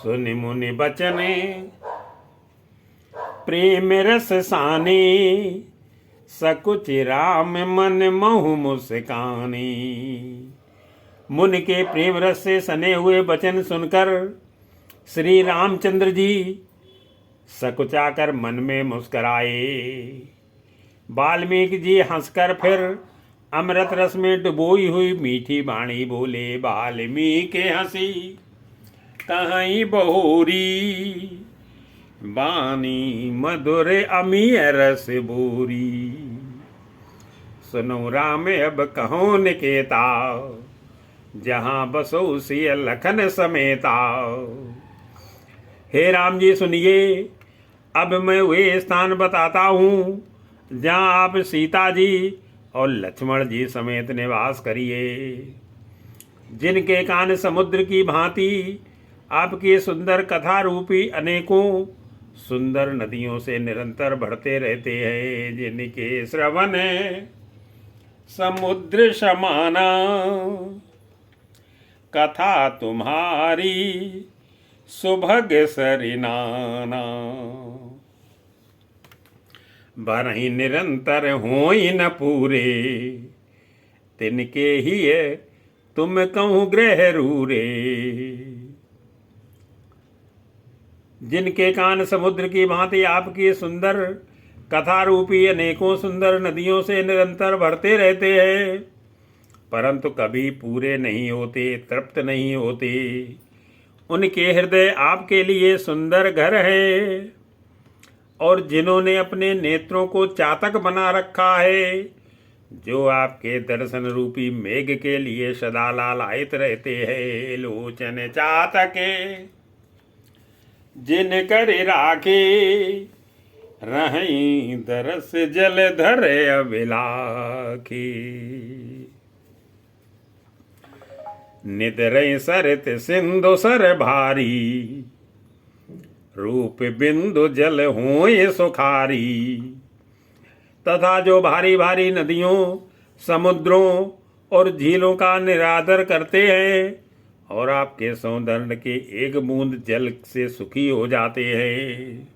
सुनि मुनि बचने प्रेम रस साने, सकुच राम मन महु मुस्कानी। मुनि के प्रेम रस से सने हुए वचन सुनकर श्री रामचंद्र जी सकुचाकर मन में मुस्कराए। वाल्मीकि जी हंसकर फिर अमृत रस में डुबोई हुई मीठी वाणी बोले, वाल्मीकि हंसी कहीं बहोरी, बानी मधुर अमीय रस बोरी। सुनो राम अब कहो निकेता, जहां बसो सिय लखन समेता। हे राम जी सुनिए, अब मैं वे स्थान बताता हूँ जहाँ आप सीता जी और लक्ष्मण जी समेत निवास करिए। जिनके कान समुद्र की भांति आपकी सुंदर कथा रूपी अनेकों सुंदर नदियों से निरंतर बढ़ते रहते हैं। जिनके श्रवण समुद्र समाना, कथा तुम्हारी सुभग सरिनाना। बरहि निरंतर होई न पूरे, तिनके ही तुम कहूँ ग्रह रूरे। जिनके कान समुद्र की भांति आपकी सुंदर कथा रूपी अनेकों सुंदर नदियों से निरंतर बढ़ते रहते हैं, परंतु कभी पूरे नहीं होते, तृप्त नहीं होते। उनके हृदय आपके लिए सुंदर घर है, और जिन्होंने अपने नेत्रों को चातक बना रखा है, जो आपके दर्शन रूपी मेघ के लिए सदा लालायित रहते हैं। लोचन चातके जिन कर राखे, रहीं दरस जल धर अभिलाखी। निदरई सरित सिंधु सर भारी, रूप बिंदु जल होए सुखारी। तथा जो भारी भारी नदियों, समुद्रों और झीलों का निरादर करते हैं और आपके सौंदर्य के एक बूंद जल से सुखी हो जाते हैं।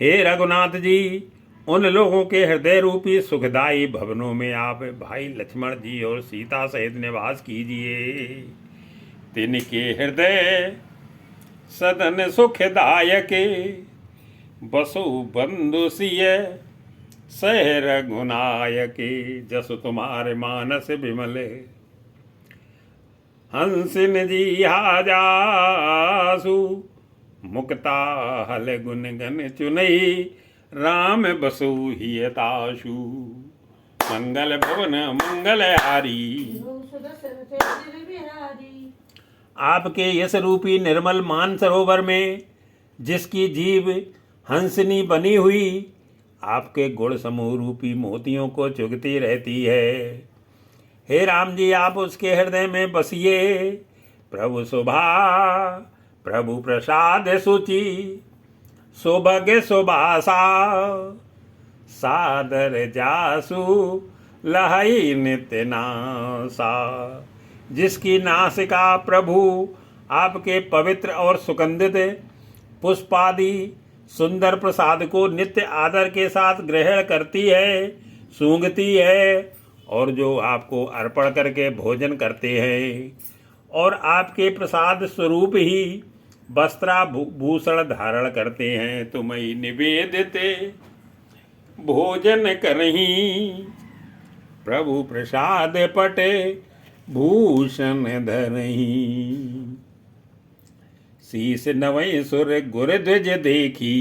हे रघुनाथ जी, उन लोगों के हृदय रूपी सुखदायी भवनों में आप भाई लक्ष्मण जी और सीता सहित निवास कीजिए। तिनके हृदय सदन सुखदायक, बसु बंधु सिय सह रघुनायक। जसु तुम्हारे मानस विमल, हंसिन जी हाजासु। मुक्ता हल गुण गन चुनई, राम बसु हियताशु। मंगल भवन मंगल हारी, आपके यश रूपी निर्मल मान सरोवर में जिसकी जीव हंसनी बनी हुई आपके गुण समूह रूपी मोतियों को चुगती रहती है। हे राम जी, आप उसके हृदय में बसिए। प्रभु शोभा प्रभु प्रसाद सुचि, सौभाग्य सुभाषा। सादर जासु लहई नित्य नासा। जिसकी नासिका प्रभु आपके पवित्र और सुगंधित पुष्पादि सुंदर प्रसाद को नित्य आदर के साथ ग्रहण करती है, सूंघती है, और जो आपको अर्पण करके भोजन करते हैं और आपके प्रसाद स्वरूप ही वस्त्राभूषण धारण करते हैं, तुम्हें निवेदिते भोजन करहीं। प्रभु प्रसाद पटे भूषण धरहीं। शीस नवै सुर गुर ध्वज देखी,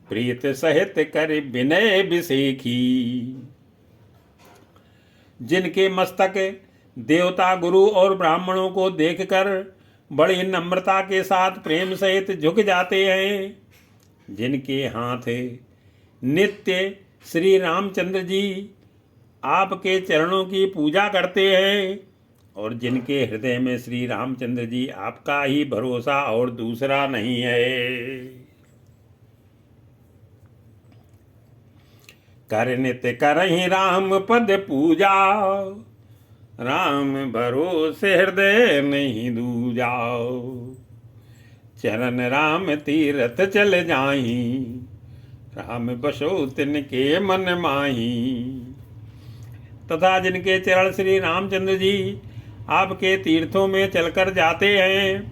प्रीत सहित कर विनय बिसेखी। जिनके मस्तक देवता गुरु और ब्राह्मणों को देखकर बड़ी नम्रता के साथ प्रेम सहित झुक जाते हैं, जिनके हाथ नित्य श्री रामचंद्र जी आपके चरणों की पूजा करते हैं, और जिनके हृदय में श्री रामचंद्र जी आपका ही भरोसा और दूसरा नहीं है। कर नित्य करहि राम पद पूजा, राम भरोसे हृदय नहीं दूजाओ। चरण राम तीरथ चल जाही, राम बसो तिनके मन माही। तथा जिनके चरण श्री रामचंद्र जी आपके तीर्थों में चलकर जाते हैं,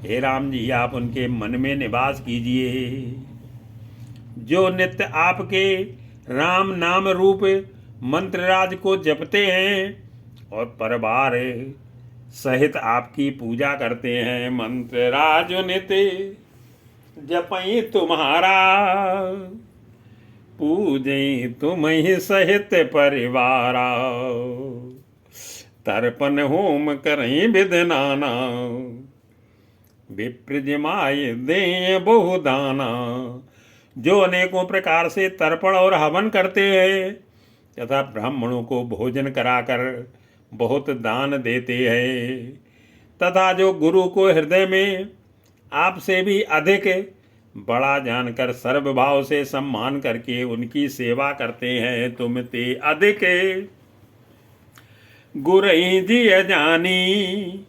हे राम जी आप उनके मन में निवास कीजिए। जो नित्य आपके राम नाम रूप मंत्रराज को जपते हैं और परिवार सहित आपकी पूजा करते हैं, मंत्रराज नित्य जपई तुम्हारा, पूजई तुम ही सहित परिवारा। तर्पण होम करई विध नाना, विप्र जमाए दे बहुदाना। जो अनेकों प्रकार से तर्पण और हवन करते हैं तथा ब्राह्मणों को भोजन कराकर बहुत दान देते हैं, तथा जो गुरु को हृदय में आपसे भी अधिक बड़ा जानकर सर्वभाव से सम्मान करके उनकी सेवा करते हैं, तुम ते अधिक गुरई जी जानी,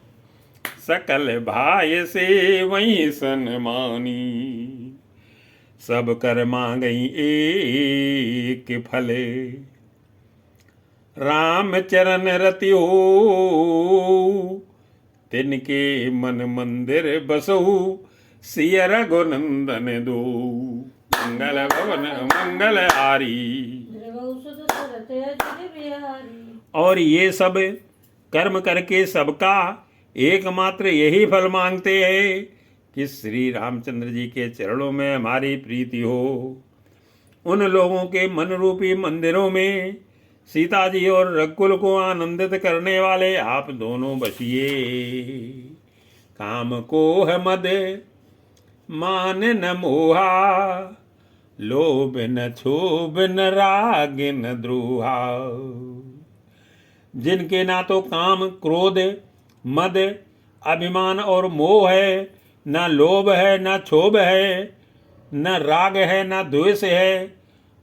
सकल भाई से वही सनमानी। सब कर मांगई एक फले, राम चरण रति हो, तिनके मन मंदिर बसहु, सिय रघुनंदन दो। मंगल भवन मंगल हारी। और ये सब कर्म करके सबका एकमात्र यही फल मांगते हैं कि श्री रामचंद्र जी के चरणों में हमारी प्रीति हो। उन लोगों के मन रूपी मंदिरों में सीता जी और रघुकुल को आनंदित करने वाले आप दोनों बसिए। काम को है मद मान न मोहा, लोभ न क्षोभ न राग न द्रोहा। जिनके ना तो काम क्रोध मद अभिमान और मोह है, न लोभ है न क्षोभ है, न राग है न द्वेष है,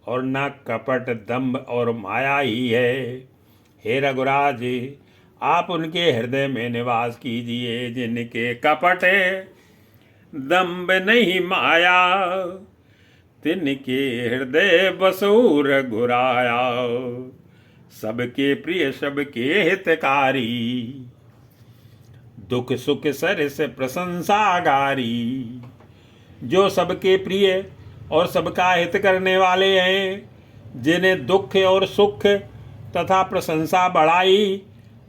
और न कपट दंभ और माया ही है। हे रघुराज आप उनके हृदय में निवास कीजिए, जिनके कपट दंभ नहीं माया, तिनके हृदय बसो रघुराया। सबके प्रिय सबके हितकारी, दुख सुख सरस प्रशंसा गारी। जो सबके प्रिय और सबका हित करने वाले हैं, जिन्हें दुख और सुख तथा प्रशंसा बढ़ाई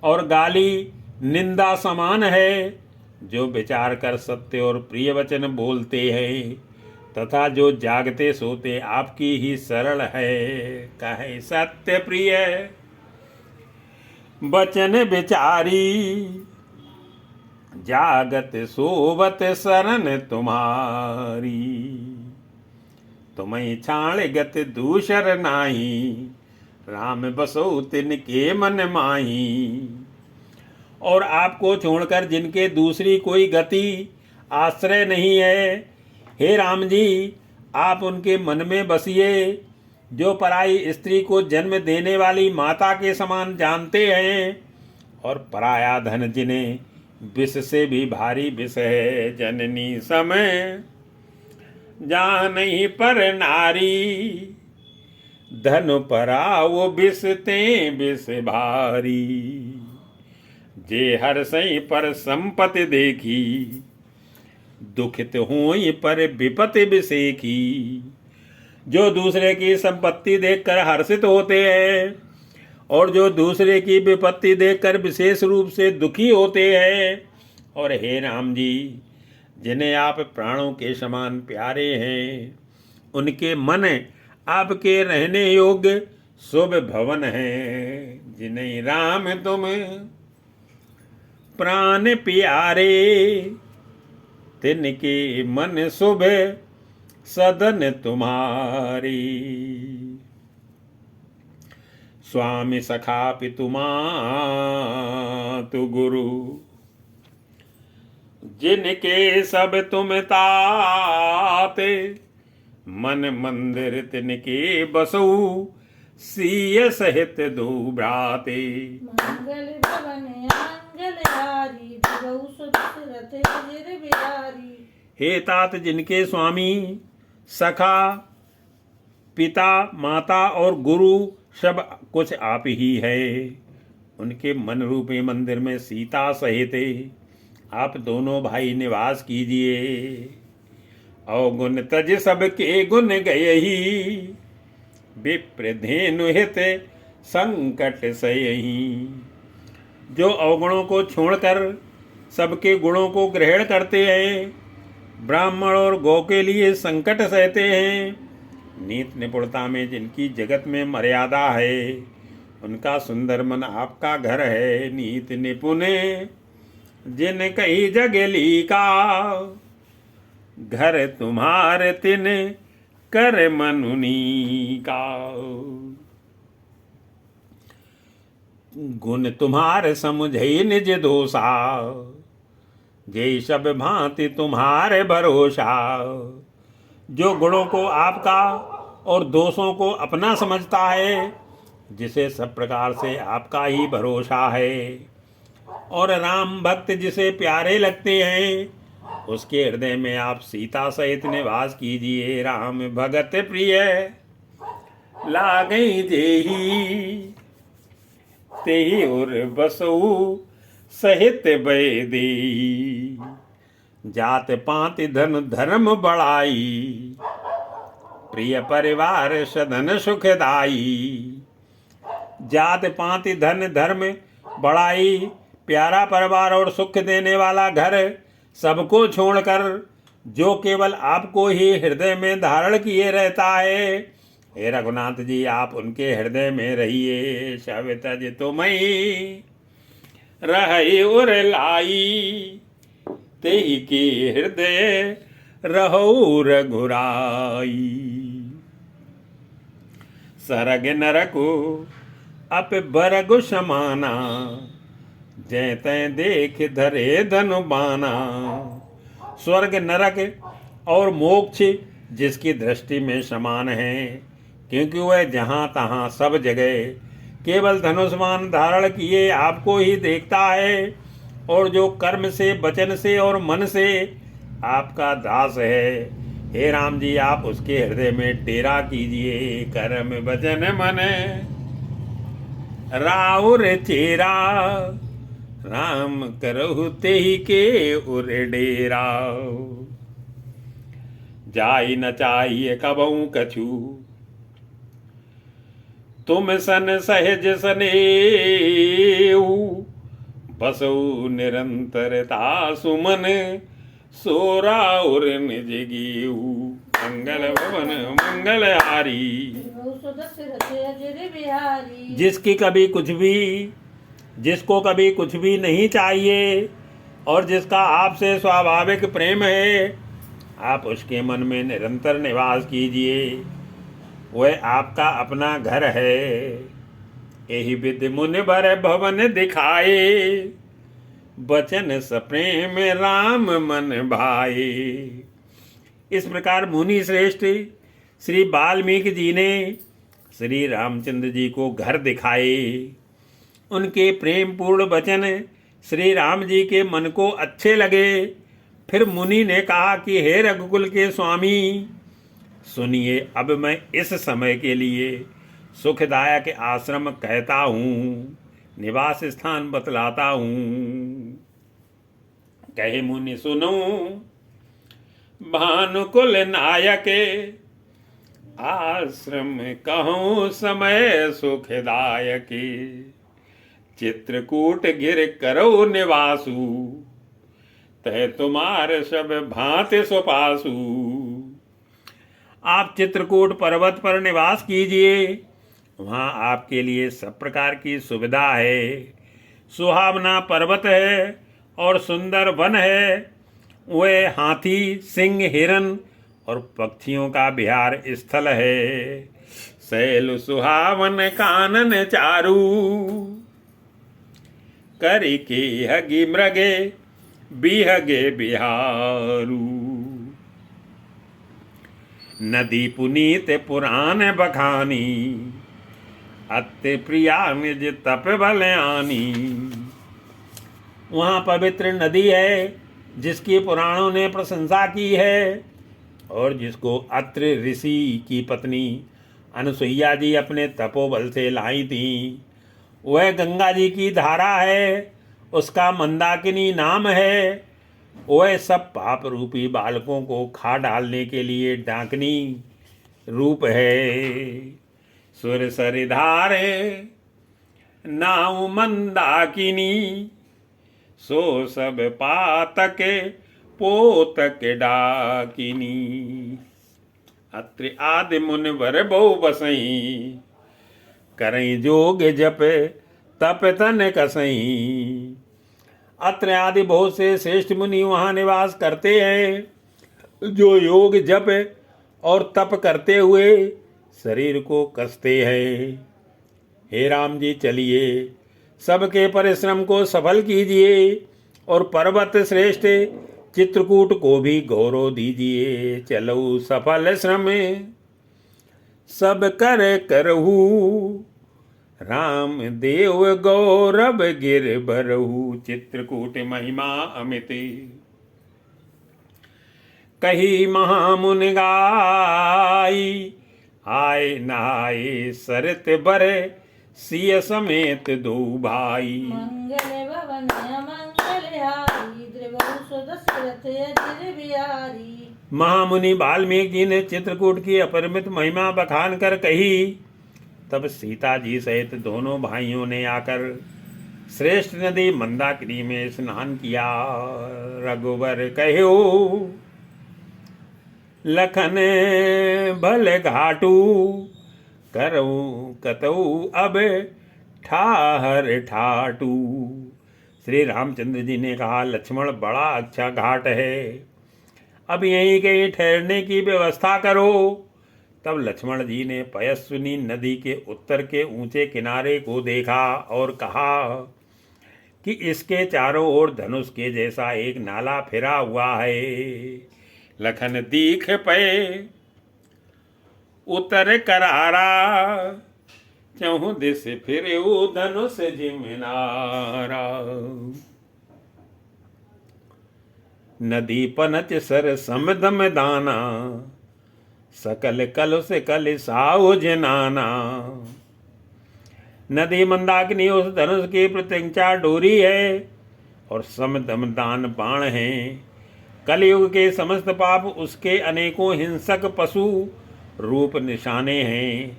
और गाली निंदा समान है, जो विचार कर सत्य और प्रिय वचन बोलते हैं, तथा जो जागते सोते आपकी ही सरल है, कहे सत्य प्रिय वचन विचारी। जागत सोवत शरण तुम्हारी, तुम्हें छाण गत दूसर नाही, राम बसो तिनके मन माही। और आपको छोड़कर जिनके दूसरी कोई गति आश्रय नहीं है, हे राम जी आप उनके मन में बसिए। जो पराई स्त्री को जन्म देने वाली माता के समान जानते हैं, और पराया धन जिन्हें विष से भी भारी विष है, जननी समय जानहि पर नारी, धन परा वो विष ते विष भारी। जे हर सही पर संपत्ति देखी, दुखित होई पर विपत्ति विसेखी। जो दूसरे की संपत्ति देखकर हर्षित होते हैं, और जो दूसरे की विपत्ति देखकर विशेष रूप से दुखी होते हैं, और हे राम जी जिन्हें आप प्राणों के समान प्यारे हैं, उनके मन आपके रहने योग्य शुभ भवन है। जिन्हें राम तुम प्राण प्यारे, तिनके मन शुभ सदन तुम्हारी। स्वामी सखा पितु मातु गुरु, जिनके सब तुम ताते, मन मंदिर तिनके बसऊ, सिय सहित दो भ्राते। मंगल भवन मंगल हारी विभु सुत रथ अजर बिहारी। हे तात, जिनके स्वामी सखा पिता माता और गुरु सब कुछ आप ही है, उनके मन रूपी मंदिर में सीता सहित आप दोनों भाई निवास कीजिए। अवगुण तज सबके गुण गए ही, विप्रधेनु हित संकट सयही। जो अवगुणों को छोड़कर सबके गुणों को ग्रहण करते हैं, ब्राह्मण और गौ के लिए संकट सहते हैं, नीत निपुणता में जिनकी जगत में मर्यादा है, उनका सुंदर मन आपका घर है। नीत निपुण जिन कही जगली का, घर तुम्हारे तिन कर मनुनी का। गुण तुम्हारे समुझे निज दोषा, जय सब भांति तुम्हारे भरोसा। जो गुणों को आपका और दोषों को अपना समझता है, जिसे सब प्रकार से आपका ही भरोसा है, और राम भक्त जिसे प्यारे लगते हैं, उसके हृदय में आप सीता सहित निवास कीजिए। राम भगत प्रिय लागई जेही, तेही और बसऊ सहित बैदेही। जात पात धन धर्म बढ़ाई, प्रिय परिवार सदन सुखदाई। जात पात धन धर्म बढ़ाई, प्यारा परिवार और सुख देने वाला घर सबको छोड़कर जो केवल आपको ही हृदय में धारण किए रहता है, हे रघुनाथ जी आप उनके हृदय में रहिए। सब तज तुमहि रहि उर लाई, तेहि के हृदय रहो रघुराई। सरग नरको अप बरगु समाना, जय तय देख धरे धनु बाना। स्वर्ग नरक और मोक्ष जिसकी दृष्टि में समान है, क्योंकि वह जहाँ तहाँ सब जगह केवल धनुष बाण धारण किए आपको ही देखता है, और जो कर्म से वचन से और मन से आपका दास है, हे राम जी आप उसके हृदय में डेरा कीजिए। कर्म वचन मन राउर चेरा, राम करहु तेहि के उर डेरा। जाई न चाहिए कबहु कछु, तुम सन सहज सनेऊ। बसऊ निरंतरता सुमन, सोरा उर निज गेऊ। मंगल भवन मंगल हारी, जिसकी कभी कुछ भी, जिसको कभी कुछ भी नहीं चाहिए और जिसका आपसे स्वाभाविक प्रेम है, आप उसके मन में निरंतर निवास कीजिए। वह आपका अपना घर है। यही विधि मुनि बर भवन दिखाए, बचन सप्रेम राम मन भाए। इस प्रकार मुनि श्रेष्ठ श्री वाल्मीकि जी ने श्री रामचंद्र जी को घर दिखाए। उनके प्रेम पूर्ण वचन श्री राम जी के मन को अच्छे लगे। फिर मुनि ने कहा कि हे रघुकुल के स्वामी, सुनिए अब मैं इस समय के लिए सुखदायक आश्रम कहता हूँ, निवास स्थान बतलाता हूँ। कहे मुनि सुनो, भानुकुल नायक आश्रम कहूँ समय सुखदायक। चित्रकूट गिर करो निवासु, तह तुम्हारे सब भांति सुपासु। आप चित्रकूट पर्वत पर निवास कीजिए, वहाँ आपके लिए सब प्रकार की सुविधा है। सुहावना पर्वत है और सुंदर वन है। वह हाथी, सिंह, हिरन और पक्षियों का विहार स्थल है। शैल सुहावन कानन चारू, करी के हगी मृगे बिहगे बिहारू। नदी पुनीत पुराण बखानी, अति प्रिया निज तप बलयानी। वहाँ पवित्र नदी है जिसकी पुराणों ने प्रशंसा की है और जिसको अत्रि ऋषि की पत्नी अनुसुईया जी अपने तपोबल से लाई थी। वह गंगा जी की धारा है, उसका मंदाकिनी नाम है। वह सब पाप रूपी बालकों को खा डालने के लिए डाकनी रूप है। सुर सरिधारे नाउ मंदाकिनी, सो सब पातक पोतक डाकिनी। अत्रि आदि मुनि वर बहु बसई, करई जोग जप तप तन कसई। अत्रि आदि बहुत से श्रेष्ठ मुनि वहाँ निवास करते हैं जो योग जप और तप करते हुए शरीर को कसते हैं। हे राम जी, चलिए सबके परिश्रम को सफल कीजिए और पर्वत श्रेष्ठ चित्रकूट को भी गौरव दीजिए। चलो सफल श्रम सब कर करहु, राम देव गौरव गिर बरहु। चित्रकूट महिमा अमित कही महामुनि गाई, आय नाय सरत बरे सिय समेत दो भाई। मंगल भवन अमंगल हारी, द्रिवहु दशरथ अजिर बिहारी। महामुनि वाल्मीकि जी ने चित्रकूट की अपरिमित महिमा बखान कर कही। तब सीता जी सहित दोनों भाइयों ने आकर श्रेष्ठ नदी मंदाकिनी में स्नान किया। रघुवर कहो लखन भल घाटू, करऊं कतऊ अब ठाहर ठाटू। श्री रामचंद्र जी ने कहा, लक्ष्मण बड़ा अच्छा घाट है, अब यहीं कहीं ठहरने की व्यवस्था करो। तब लक्ष्मण जी ने पयस्विनी नदी के उत्तर के ऊंचे किनारे को देखा और कहा कि इसके चारों ओर धनुष के जैसा एक नाला फिरा हुआ है। लखन दीख पे उतर करारा, चहु दिस फिर धनुष जिमनारा। नदी पनच सर समदम दाना, सकल कल से कल साउ जनाना। नदी मंदाकिनी उस धनुष की प्रत्यंचा डोरी है और समदम दान बाण है। कलयुग के समस्त पाप उसके अनेकों हिंसक पशु रूप निशाने हैं।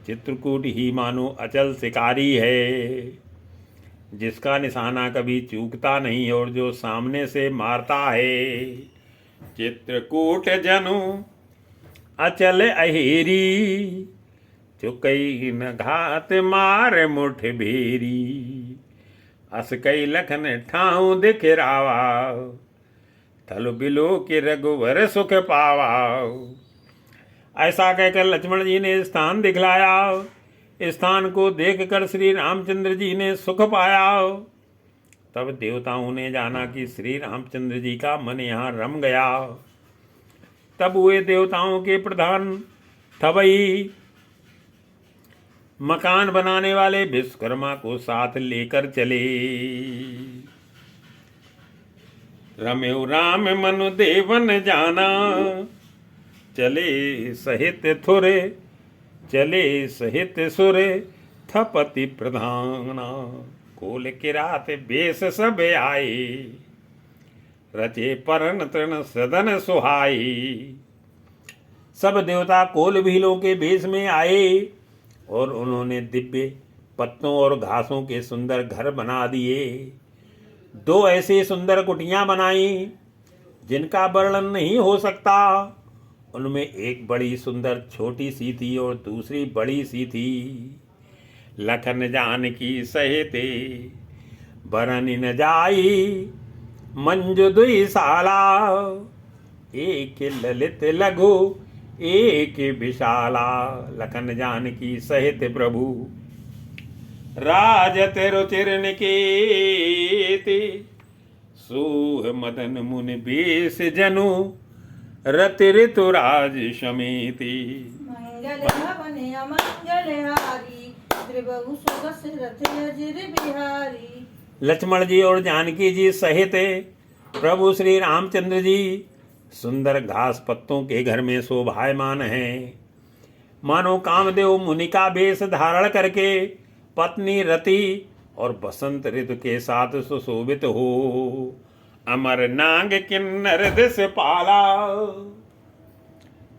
चित्रकूट ही मानो अचल शिकारी है, जिसका निशाना कभी चूकता नहीं और जो सामने से मारता है। चित्रकूट जनु अचल अहेरी, चुकई न घात मार मुठ भेरी। अस कई लखन ठाऊ दिखरावा, थल बिलो के रघुवर सुख पावा। ऐसा कहकर लक्ष्मण जी ने स्थान दिखलाया। स्थान को देखकर श्री रामचंद्र जी ने सुख पाया। तब देवताओं ने जाना कि श्री रामचंद्र जी का मन यहाँ रम गया। तब वे देवताओं के प्रधान थवई मकान बनाने वाले विश्वकर्मा को साथ लेकर चले। रमेउ राम मनु देवन जाना, चले सहित थुरे चले सहित सुरे थपति प्रधाना। कोल किरात बेस सब आए, रचे परन तृण सदन सुहाई। सब देवता कोल भीलों के बेस में आए और उन्होंने दिव्य पत्तों और घासों के सुंदर घर बना दिए। दो ऐसी सुंदर कुटियां बनाई जिनका वर्णन नहीं हो सकता। उनमें एक बड़ी सुंदर छोटी सी थी और दूसरी बड़ी सी थी। लखन जानकी सहिते बरनि न जाई, मंजु दुई साला। एक ललित लघु एक विशाला। लखन जानकी सहित प्रभु राजत रुचिर निकेति, सूह मदन मुनि बेस जनु रति ऋतुराज समेति। मंगल भवन अमंगल हारी, त्रिभुवन सो दशरथ अजिर बिहारी। लक्ष्मण जी और जानकी जी सहित प्रभु श्री रामचंद्र जी सुंदर घास पत्तों के घर में शोभायमान हैं। मानो कामदेव मुनि का वेश धारण करके पत्नी रति और बसंत ऋतु के साथ सुशोभित हो। अमर नाग किन्नर दिस पाला,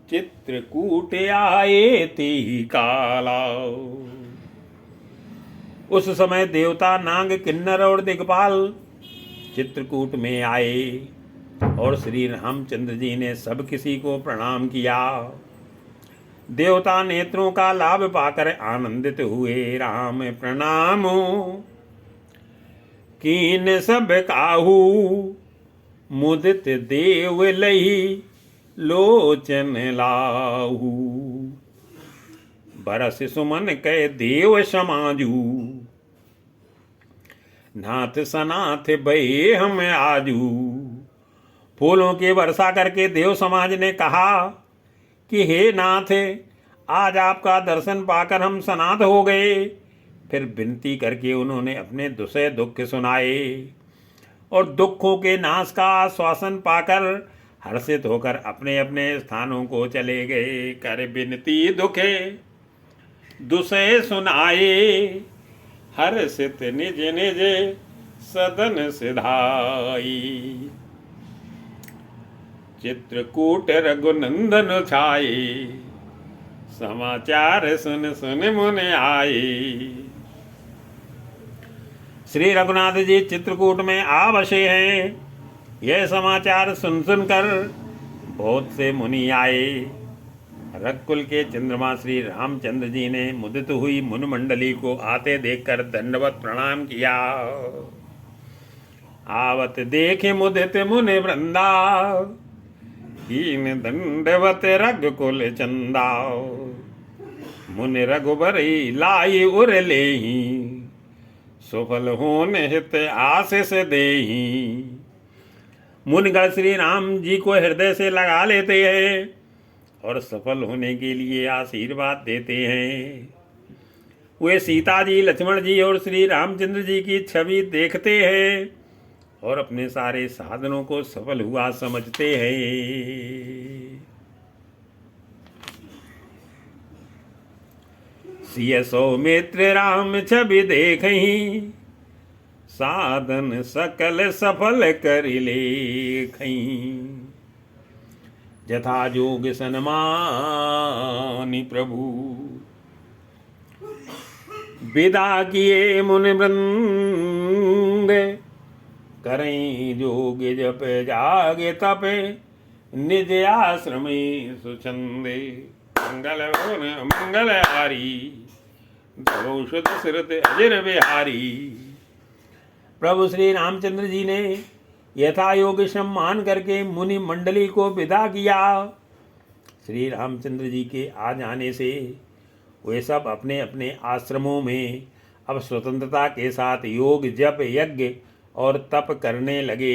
चित्रकूट आए ते काला। उस समय देवता नाग किन्नर और दिग्पाल चित्रकूट में आए और श्री रामचंद्र जी ने सब किसी को प्रणाम किया। देवता नेत्रों का लाभ पाकर आनंदित हुए। राम प्रणामो कीन सब काहू, मुदित देव लही लोचन लाहू। बरस सुमन कै देव समाजू, नाथ सनाथ बहे हम आजू। फूलों की वर्षा करके देव समाज ने कहा कि हे नाथ, आज आपका दर्शन पाकर हम सनाथ हो गए। फिर विनती करके उन्होंने अपने दुसह दुख सुनाए और दुखों के नाश का आश्वासन पाकर हर्षित होकर अपने अपने स्थानों को चले गए। कर विनती दुखे दुसह सुनाए, हर्षित निज निज सदन सिधाई। चित्रकूट रघुनंदन छाए, समाचार सुन सुन मुन आए। श्री रघुनाथ जी चित्रकूट में आ बसे हैं। यह समाचार सुन सुनकर बहुत से मुनि आए। रघुकुल के चंद्रमा श्री रामचंद्र जी ने मुदित हुई मुनि मंडली को आते देखकर दंडवत प्रणाम किया। आवत देखे मुदित मुनि वृंदा, हीन दंडवत रघुकुल चंदा। मुनि रघुबरी लाई उर लेही, सुफल होन हित आशीष देही। मुनिगण श्री राम जी को हृदय से लगा लेते हैं और सफल होने के लिए आशीर्वाद देते हैं। वे सीता जी, लक्ष्मण जी और श्री रामचंद्र जी की छवि देखते हैं और अपने सारे साधनों को सफल हुआ समझते हैं। सिय सौमित्र राम छवि देखहीं, साधन सकल सफल कर लेखहीं। जथा जोग सन्मानि प्रभु, विदा किए मुनि वृंद। करें जोग जप जागे तपे, निज आश्रम सुचंदे। मंगल भवन मंगल हारी, दशरथ दशरथ अजिर बिहारी। प्रभु श्री रामचंद्र जी ने यथा योग सम्मान करके मुनि मंडली को विदा किया। श्री रामचंद्र जी के आ जाने से वे सब अपने अपने आश्रमों में अब स्वतंत्रता के साथ योग जप यज्ञ और तप करने लगे।